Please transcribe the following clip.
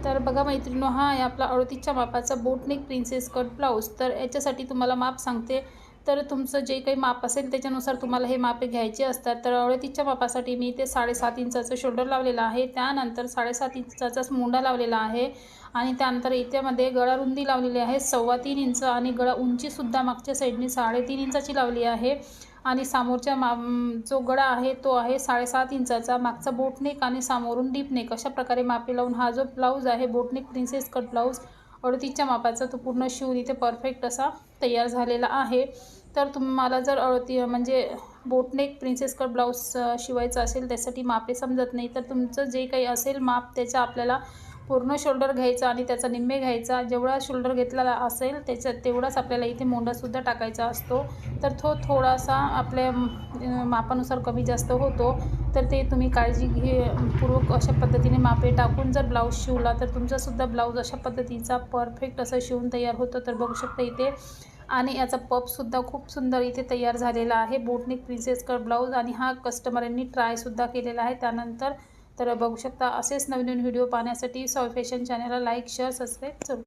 तर बघा मैत्रिणींनो, हा आहे आपला 38च्या मापाचा बोटनेक प्रिन्सेस कट ब्लाऊज। तर याच्यासाठी तुम्हाला माप सांगते। तर तुमचं जे काही माप असेल त्याच्यानुसार तुम्हाला हे मापे घ्यायचे असतात। तर 38च्या मापासाठी मी इथे 7.5 इंचाचं शोल्डर लावलेलं आहे, त्यानंतर 7.5 इंचाचाच मुंडा लावलेला आहे आणि त्यानंतर इथेमध्ये गळा रुंदी लावलेली आहे 3.25 इंच आणि गळा उंचीसुद्धा मागच्या साईडने 3.5 इंचाची लावली आहे आणि समोरच्या जो गळा आहे तो आहे 7.5 इंचाचा। मागचा बोटनेक आणि समोरून डीप नेक अशा प्रकारे मापे लावून हा जो ब्लाऊज आहे बोटनेक प्रिन्सेस कट ब्लाऊज 38च्या मापाचा तो पूर्ण शिवून इथे परफेक्ट असा तयार झालेला आहे। तर तुम्हाला जर म्हणजे बोटनेक प्रिन्सेस कट ब्लाऊज शिवायचा असेल त्यासाठी मापे समजत नाही तर तुमचं जे काही असेल माप त्याचा आपल्याला पूर्ण शोल्डर घ्यायचा आणि त्याचा निम्मे घ्यायचा। जेवढा शोल्डर घेतलेला असेल त्याच्यात तेवढाच आपल्याला इथे मोंडासुद्धा टाकायचा असतो। तर तो थोडासा आपल्या मापानुसार कमी जास्त होतो। तर ते तुम्ही काळजी पूर्वक अशा पद्धतीने मापे टाकून जर ब्लाऊज शिवला तर तुमचासुद्धा ब्लाऊज अशा पद्धतीचा परफेक्ट असं शिवून तयार होतं। तर बघू शकता इथे आणि याचा पफसुद्धा खूप सुंदर इथे तयार झालेला आहे बोटनेक प्रिन्सेस कट ब्लाऊज आणि हा कस्टमरांनी ट्रायसुद्धा केलेला आहे त्यानंतर। तर बघू शकता असेच नवीन नवीन व्हिडिओ पाहण्यासाठी सॉय फॅशन चॅनलला लाईक शेअर सबस्क्राईब करू।